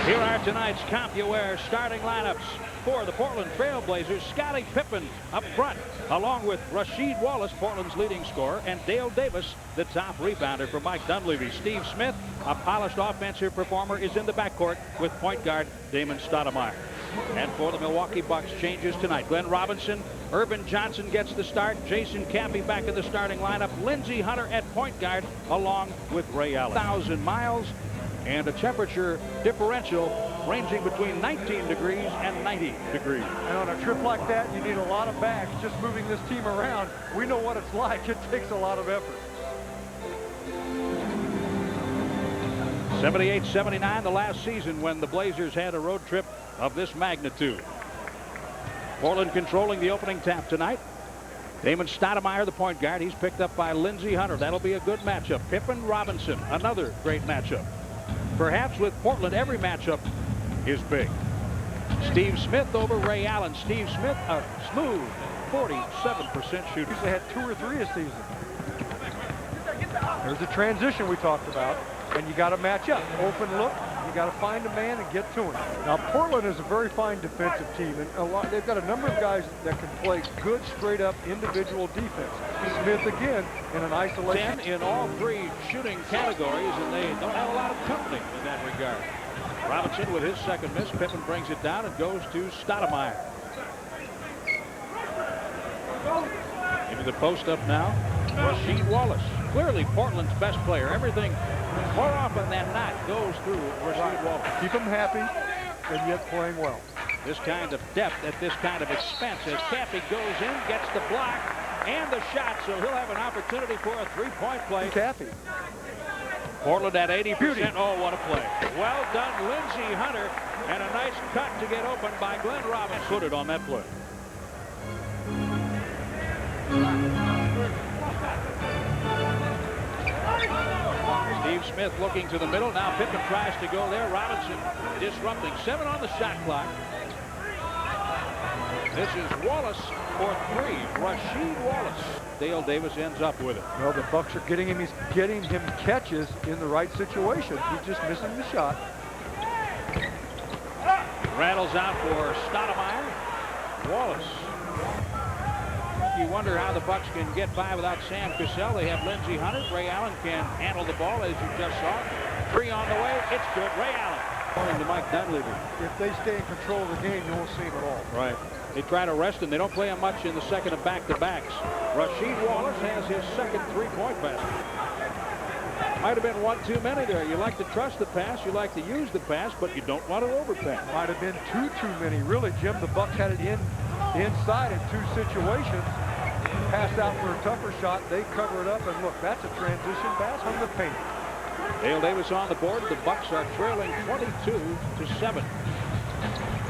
Here are tonight's CompuWare starting lineups for the Portland Trail Blazers. Scottie Pippen up front, along with Rasheed Wallace, Portland's leading scorer, and Dale Davis, the top rebounder for Mike Dunleavy. Steve Smith, a polished offensive performer, is in the backcourt with point guard Damon Stoudemire. And for the Milwaukee Bucks, changes tonight. Glenn Robinson, Irvin Johnson gets the start. Jason Cappy back in the starting lineup. Lindsey Hunter at point guard, along with Ray Allen. 1,000 miles and a temperature differential ranging between 19 degrees and 90 degrees. And on a trip like that, you need a lot of backs. Just moving this team around, we know what it's like. It takes a lot of effort. 78-79, the last season when the Blazers had a road trip of this magnitude. Portland controlling the opening tap tonight. Damon Stoudemire, the point guard. He's picked up by Lindsey Hunter. That'll be a good matchup. Pippen Robinson, another great matchup. Perhaps with Portland, every matchup is big. Steve Smith over Ray Allen. Steve Smith, a smooth 47% shooter. They had 2 or 3 a season. There's the transition we talked about, and you got to match up. Open look, you got to find a man and get to him. Now, Portland is a very fine defensive team, and they've got a number of guys that can play good, straight-up individual defense. Smith again in an isolation. 10 in all 3 shooting categories, and they don't have a lot of company in that regard. Robinson with his second miss. Pippen brings it down and goes to Stoudemire. Into the post up now. Rasheed Wallace, clearly Portland's best player. Everything more often than not goes through Rasheed Wallace. Keep him happy and yet playing well. This kind of depth at this kind of expense as Cappy goes in, gets the block and the shot, so he'll have an opportunity for a three-point play. Cappy. Portland at 80%. Oh, what a play. Well done, Lindsey Hunter, and a nice cut to get open by Glenn Robinson. Put it on that play. Steve Smith looking to the middle. Now Pippen tries to go there. Robinson disrupting. 7 on the shot clock. This is Wallace for 3. Rasheed Wallace. Dale Davis ends up with it. Well, the Bucks are getting him. He's getting him catches in the right situation. He's just missing the shot. Rattles out for Stoudemire. Wallace. You wonder how the Bucks can get by without Sam Cassell. They have Lindsey Hunter. Ray Allen can handle the ball, as you just saw. 3 on the way. It's good. Ray Allen. According to Mike Dunleavy. If they stay in control of the game, you won't see him at all. Right. They try to rest him. They don't play him much in the second of back-to-backs. Rasheed Wallace has his second three-point basket. Might have been one too many there. You like to trust the pass. You like to use the pass, but you don't want to overpass. Might have been too many. Really, Jim, the Bucks had it inside in 2 situations. Passed out for a tougher shot. They cover it up, and look, that's a transition pass from the paint. Dale Davis on the board. The Bucks are trailing 22-7.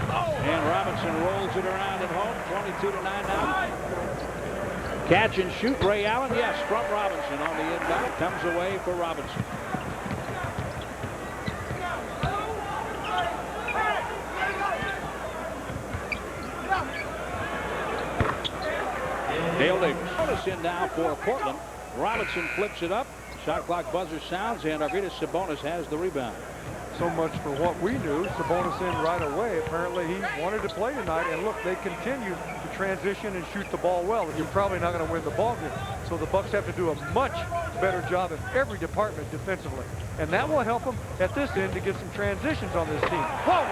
And Robinson rolls it around at home. 22-9 now. Catch and shoot. Ray Allen, yes, from Robinson on the inbound. Comes away for Robinson. Dale Davis. Notice in now for Portland. Robinson flips it up. Shot clock buzzer sounds, and Arvydas Sabonis has the rebound. So much for what we knew. Sabonis in right away. Apparently he wanted to play tonight, and look, they continue to transition and shoot the ball well. You're probably not going to win the ball game. So the Bucks have to do a much better job in every department defensively. And that will help them at this end to get some transitions on this team. Whoa!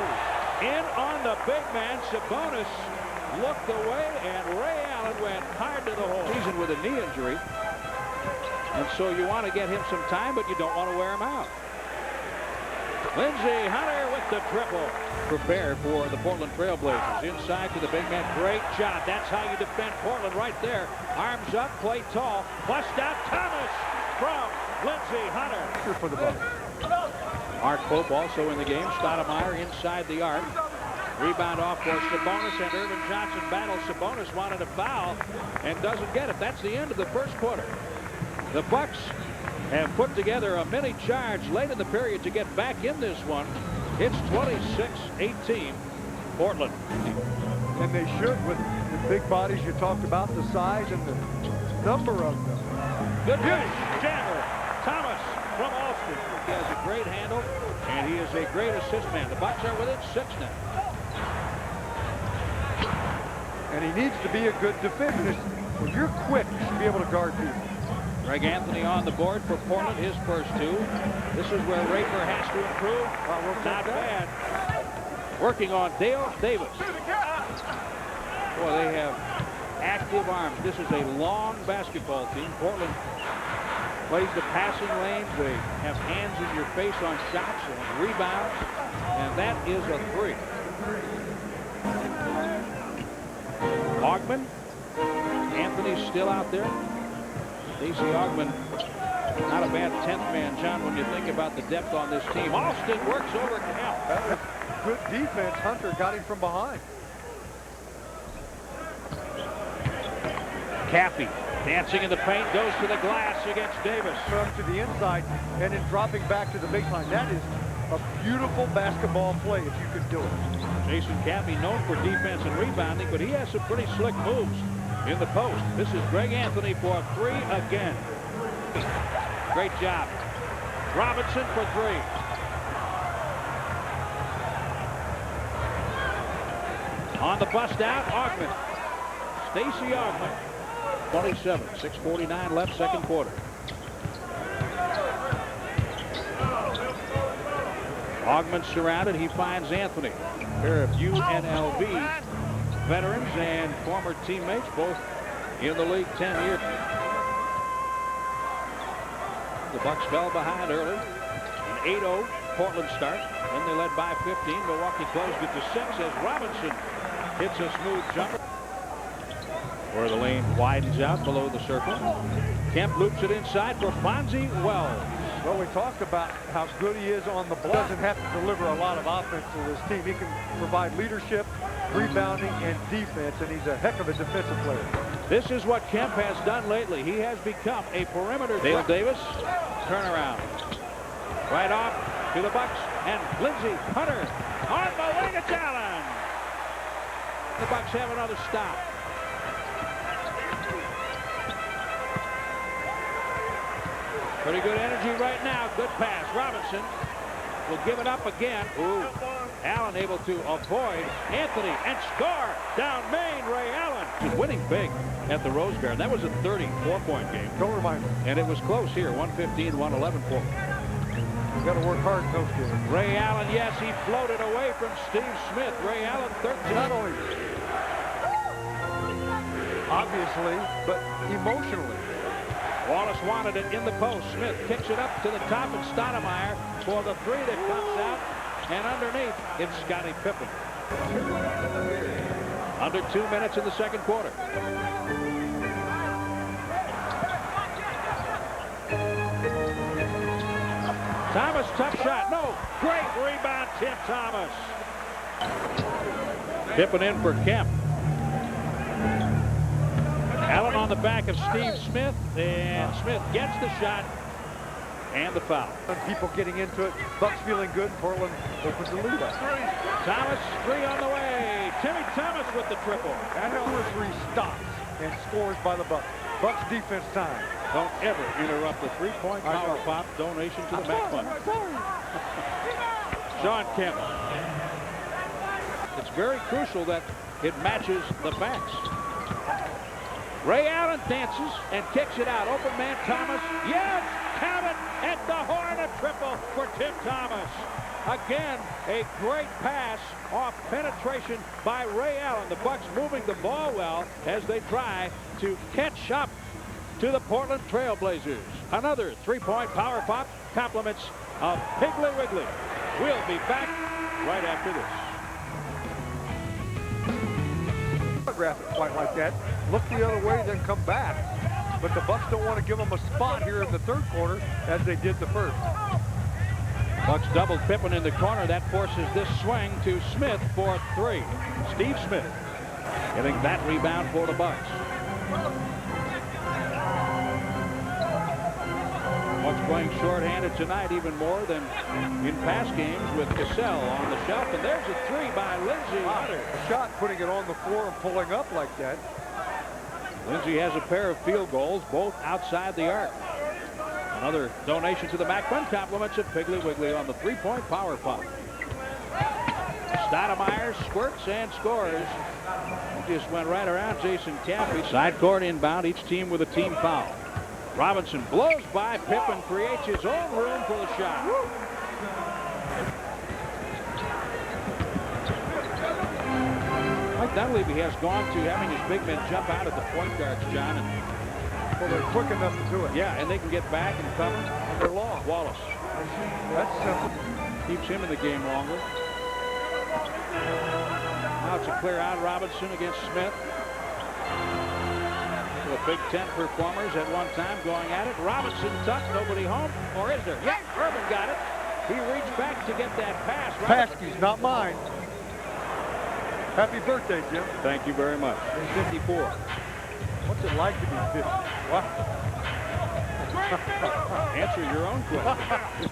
In on the big man. Sabonis looked away, and Ray Allen went hard to the hole. Season with a knee injury. And so you want to get him some time, but you don't want to wear him out. Lindsey Hunter with the triple. Prepare for the Portland Trail Blazers. Inside to the big man. Great job. That's how you defend Portland right there. Arms up, play tall. Bust out Thomas from Lindsey Hunter. Good for the Bucks. Mark Pope also in the game. Stoudemire inside the arc. Rebound off for Sabonis, and Irvin Johnson battles. Sabonis wanted a foul and doesn't get it. That's the end of the first quarter. The Bucks have put together a mini charge late in the period to get back in this one. It's 26-18 Portland. And they should, with the big bodies you talked about, the size and the number of them. Good finish. Jammer. Thomas from Austin. He has a great handle. And he is a great assist man. The Bucks are within 6 now. And he needs to be a good defender. When you're quick, you should be able to guard people. Greg Anthony on the board for Portland, his first 2. This is where Raper has to improve. Not bad. Working on Dale Davis. Boy, they have active arms. This is a long basketball team. Portland plays the passing lanes. They have hands in your face on shots and rebounds. And that is a 3. Augman. Anthony's still out there. Stacey Augman, not a bad 10th man, John, when you think about the depth on this team. Austin works over Kemp. That was good defense. Hunter got him from behind. Caffey dancing in the paint, goes to the glass against Davis. From to the inside and then dropping back to the baseline. That is a beautiful basketball play if you could do it. Jason Caffey known for defense and rebounding, but he has some pretty slick moves in the post. This is Greg Anthony for 3 again. Great job. Robinson for 3. On the bust out, Augman. Stacey Augman. 27, 6:49 left, second quarter. Augman surrounded. He finds Anthony. A pair of UNLV veterans and former teammates, both in the league 10 years. The Bucks fell behind early. An 8-0 Portland start. Then they led by 15. Milwaukee closed it to 6 as Robinson hits a smooth jumper. Where the lane widens out below the circle. Kemp loops it inside for Fonzie Wells. Well, we talked about how good he is on the block. Doesn't have to deliver a lot of offense to this team. He can provide leadership, rebounding, and defense, and he's a heck of a defensive player. This is what Kemp has done lately. He has become a perimeter. Dale Davis, turnaround. Right off to the Bucks, and Lindsey Hunter on the wing at Allen. The Bucks have another stop. Pretty good energy right now. Good pass. Robinson will give it up again. Ooh. Allen able to avoid Anthony and score down Maine. Ray Allen is winning big at the Rose Garden. That was a 34-point game. Don't remind me. And it was close here. 115-111 Portland. We've got to work hard in those games. Ray Allen, yes, he floated away from Steve Smith. Ray Allen, 13. Not only obviously, but emotionally. Wallace wanted it in the post. Smith kicks it up to the top, and Stoudemire for the 3 that comes out. And underneath, it's Scottie Pippen. Under 2 minutes in the second quarter. Thomas, tough shot. No. Great rebound, Tim Thomas. Pippen in for Kemp. Allen on the back of Steve Smith, and Smith gets the shot and the foul. People getting into it. Bucks feeling good. Portland opens the lead up. Thomas, 3 on the way. Timmy Thomas with the triple. And number 3 stops and scores by the Bucks. Bucks defense time. Don't ever interrupt the 3-point power pop donation to the Mac Fund. Sean Kemp. It's very crucial that it matches the facts. Ray Allen dances and kicks it out. Open man Thomas. Yes! Count it at the horn. A triple for Tim Thomas. Again, a great pass off penetration by Ray Allen. The Bucks moving the ball well as they try to catch up to the Portland Trailblazers. Another 3-point power pop compliments of Piggly Wiggly. We'll be back right after this. Graph it quite like that. Look the other way, then come back. But the Bucks don't want to give them a spot here in the third quarter as they did the first. Bucks doubled Pippen in the corner. That forces this swing to Smith for 3. Steve Smith getting that rebound for the Bucks. Bucks playing short-handed tonight even more than in past games with Cassell on the shelf. And there's a 3 by Lindsey Hunter. A shot putting it on the floor and pulling up like that. Lindsey has a pair of field goals, both outside the arc. Another donation to the Mac Fun. Compliments of Piggly Wiggly on the three-point power pump. Stoudemire squirts and scores. He just went right around Jason Caffey. Side court inbound, each team with a team foul. Robinson blows by Pippen, creates his own room for the shot. Mike Dunleavy has gone to having his big men jump out at the point guards, John. And well, they're quick enough to do it. Yeah, and they can get back and cover. And they're long. Wallace. That's simple. Keeps him in the game longer. Now it's a clear out. Robinson against Smith. The Big Ten performers at one time going at it. Robinson tucked, nobody home. Or is there? Yeah, Urban got it. He reached back to get that pass. Paskey's not mine. Happy birthday, Jim. Thank you very much. 54. What's it like to be 50? What? Answer your own question.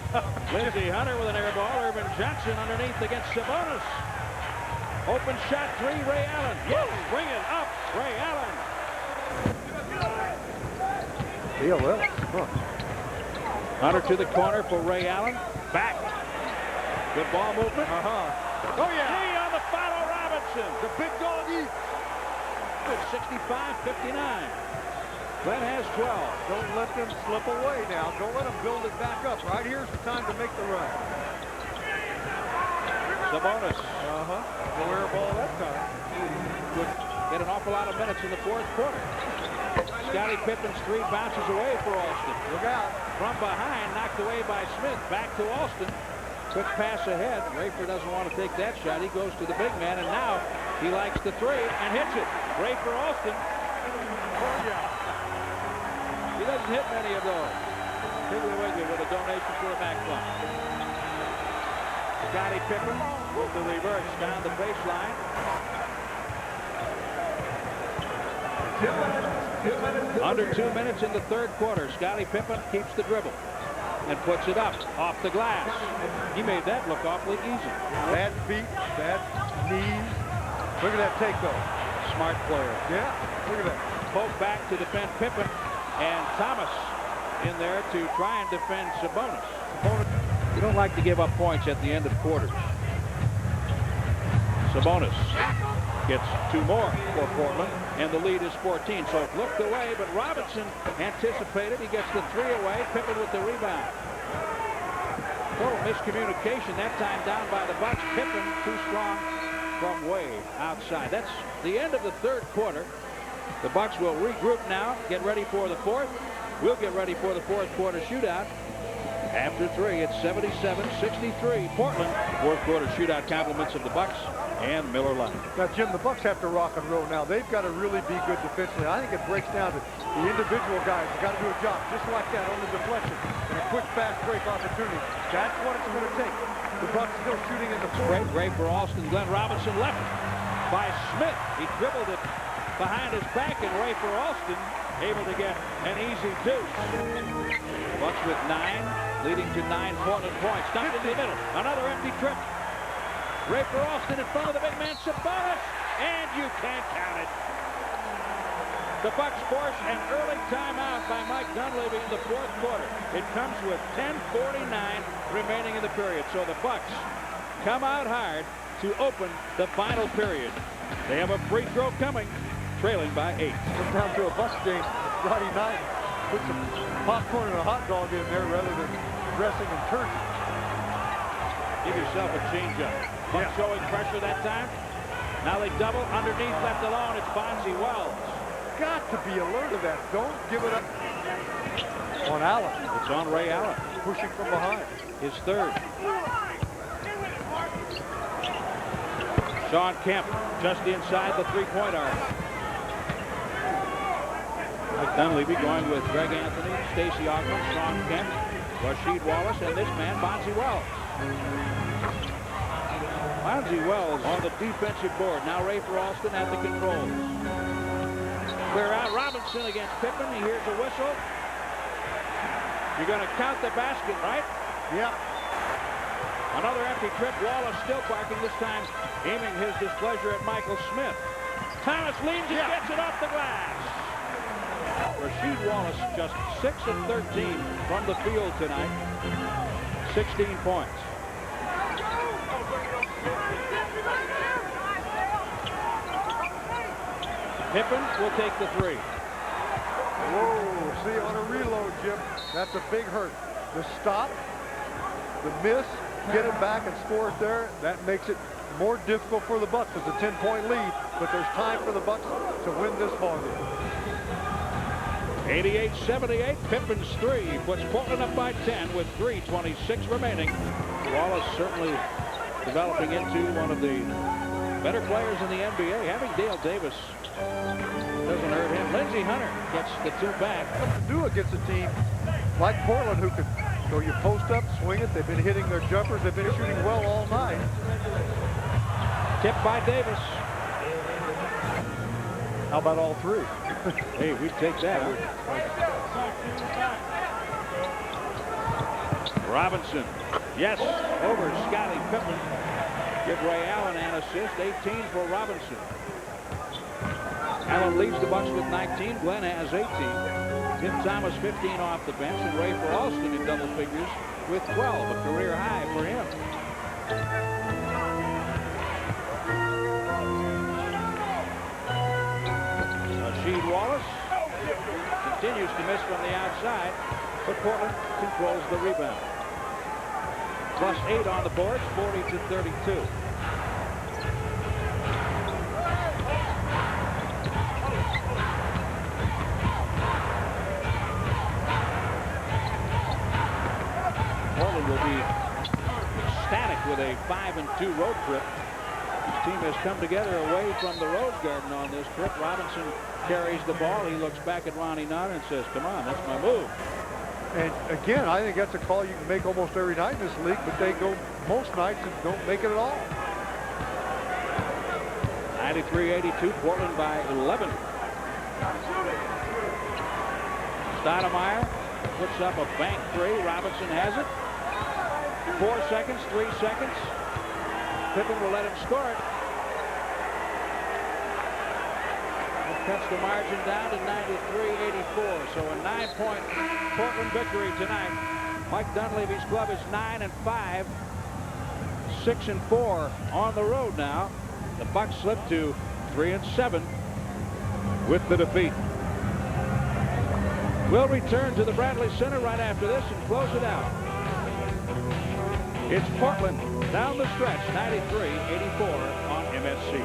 Lindsey Hunter with an air ball. Irvin Johnson underneath against Sabonis. Open shot three, Ray Allen. Yes, bring it up, Ray Allen. Huh. Hunter to the corner for Ray Allen. Back. Good ball movement. Oh, yeah. Three on the follow, Robinson. The big doggy. 65-59. Glenn has 12. Don't let them slip away now. Don't let them build it back up. Right here's the time to make the run. Sabonis. No air ball that time. Would get an awful lot of minutes in the fourth quarter. Scottie Pippen's three bounces away for Alston. Look out. From behind, knocked away by Smith. Back to Alston. Quick pass ahead. Rafer doesn't want to take that shot. He goes to the big man, and now he likes the three and hits it. Rafer Alston. Oh, yeah. He doesn't hit many of those. Piggly Wiggly with a donation for the Mac Fund. Scottie Pippen with the reverse down the baseline. Under 2 minutes in the third quarter. Scottie Pippen keeps the dribble and puts it up off the glass. He made that look awfully easy. Bad feet, bad knees. Look at that take, though. Smart player. Yeah, look at that. Poke back to defend Pippen, and Thomas in there to try and defend Sabonis. You don't like to give up points at the end of quarters. Sabonis gets two more for Portland, and the lead is 14. So it looked away, but Robinson anticipated. He gets the three away. Pippen with the rebound. Total miscommunication that time down by the Bucks. Pippen too strong from way outside. That's the end of the third quarter. The Bucks will regroup now, get ready for the fourth. We'll get ready for the fourth quarter shootout. After three, it's 77-63. Portland. Fourth quarter shootout compliments of the Bucks and Miller Lite. Now, Jim, the Bucks have to rock and roll now. They've got to really be good defensively. I think it breaks down to the individual guys have got to do a job just like that on the deflection and a quick fast break opportunity. That's what it's going to take. The Bucks still shooting in the fourth. Great for Alston. Glenn Robinson left by Smith. He dribbled it behind his back, and Ray for Alston able to get an easy deuce. Bucks with 9, leading to 9 Portland points. Dumped into the middle. Another empty trip. Ray for Alston in front of the big man Sabonis, and you can't count it. The Bucks force an early timeout by Mike Dunleavy in the fourth quarter. It comes with 10:49 remaining in the period. So the Bucks come out hard to open the final period. They have a free throw coming, trailing by 8. Come down to a Bucks game Friday night. Put some popcorn and a hot dog in there rather than dressing and turkey. Give yourself a change-up. Bucks showing pressure that time. Now they double underneath, left alone. It's Bonzi Wells. Got to be alert of that. Don't give it up on Allen. It's on Ray Allen. Pushing from behind. His third. Sean Kemp just inside the three-point arc. Mike Dunleavy going with Greg Anthony, Stacey Augmon, Sean Kemp, Rasheed Wallace, and this man, Bonzi Wells. Bonzi Wells on the defensive board. Now Ray for Alston at the controls. Clear out. Robinson against Pippen. He hears a whistle. You're going to count the basket, right? Yeah. Another empty trip. Wallace still barking, this time aiming his displeasure at Michael Smith. Thomas leans and gets it off the glass. Rasheed Wallace just 6 of 13 from the field tonight. 16 points. Pippen will take the three. Whoa, see, on a reload, Jim, that's a big hurt. The stop, the miss, get it back and score it there, that makes it more difficult for the Bucks. It's a 10-point lead, but there's time for the Bucks to win this ball game. 88-78, Pippen's three puts Portland up by 10 with 3:26 remaining. Wallace certainly developing into one of the better players in the NBA. Having Dale Davis doesn't hurt him. Lindsey Hunter gets the two back. What to do against a team like Portland who could go you post up, swing it. They've been hitting their jumpers. They've been shooting well all night. Tipped by Davis. How about all three? Hey, we'd take that. Robinson. Yes, over Scottie Pippen. Give Ray Allen an assist. 18 for Robinson. Allen leads the Bucks with 19. Glenn has 18. Tim Thomas 15 off the bench, and Ray for Alston in double figures with 12, a career high for him. Rasheed Wallace continues to miss from the outside, but Portland controls the rebound. Plus 8 on the boards, 40-32. Portland will be ecstatic with a 5-2 road trip. This team has come together away from the Rose Garden on this trip. Robinson carries the ball. He looks back at Ronnie Nutter and says, come on, that's my move. And again, I think that's a call you can make almost every night in this league, but they go most nights and don't make it at all. 93-82, Portland by 11. Stoudemire puts up a bank three. Robinson has it. 4 seconds, 3 seconds. Pippen will let him score it. That cuts the margin down to 93-84. So a 9-point Portland victory tonight. Mike Dunleavy's club is 9-5, 6-4 on the road now. The Bucks slip to 3-7 with the defeat. We'll return to the Bradley Center right after this and close it out. It's Portland down the stretch, 93-84 on MSC.